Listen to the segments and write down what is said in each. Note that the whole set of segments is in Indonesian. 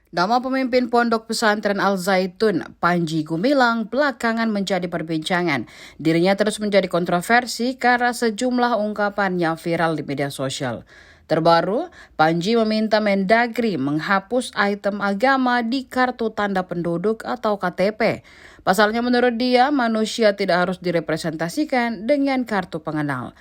Nama pemimpin Pondok Pesantren Al Zaitun, Panji Gumilang, belakangan menjadi perbincangan. Dirinya terus menjadi kontroversi karena sejumlah ungkapannya viral di media sosial. Terbaru, Panji meminta Mendagri menghapus item agama di kartu tanda penduduk atau KTP. Pasalnya menurut dia, manusia tidak harus direpresentasikan dengan kartu pengenal.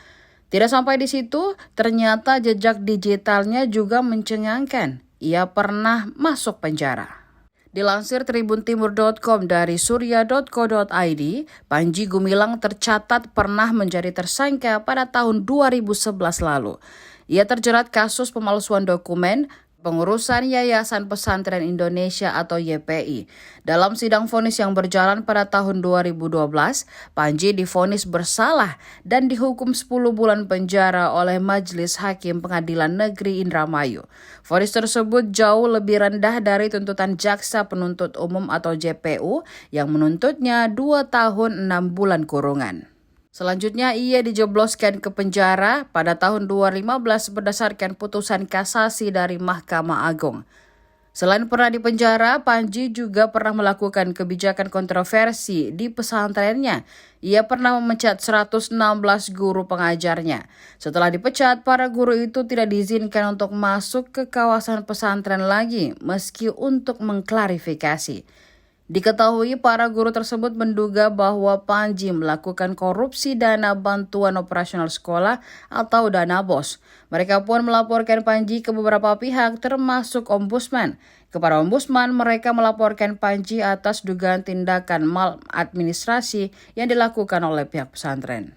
Tidak sampai di situ, ternyata jejak digitalnya juga mencengangkan. Ia pernah masuk penjara. Dilansir tribuntimur.com dari surya.co.id, Panji Gumilang tercatat pernah menjadi tersangka pada tahun 2011 lalu. Ia terjerat kasus pemalsuan dokumen pengurusan Yayasan Pesantren Indonesia atau YPI. Dalam sidang vonis yang berjalan pada tahun 2012, Panji divonis bersalah dan dihukum 10 bulan penjara oleh Majelis Hakim Pengadilan Negeri Indramayu. Vonis tersebut jauh lebih rendah dari tuntutan Jaksa Penuntut Umum atau JPU yang menuntutnya 2 tahun 6 bulan kurungan. Selanjutnya ia dijebloskan ke penjara pada tahun 2015 berdasarkan putusan kasasi dari Mahkamah Agung. Selain pernah di penjara, Panji juga pernah melakukan kebijakan kontroversi di pesantrennya. Ia pernah memecat 116 guru pengajarnya. Setelah dipecat, para guru itu tidak diizinkan untuk masuk ke kawasan pesantren lagi, meski untuk mengklarifikasi. Diketahui para guru tersebut menduga bahwa Panji melakukan korupsi dana bantuan operasional sekolah atau dana BOS. Mereka pun melaporkan Panji ke beberapa pihak termasuk Ombudsman. Kepada Ombudsman, mereka melaporkan Panji atas dugaan tindakan maladministrasi yang dilakukan oleh pihak pesantren.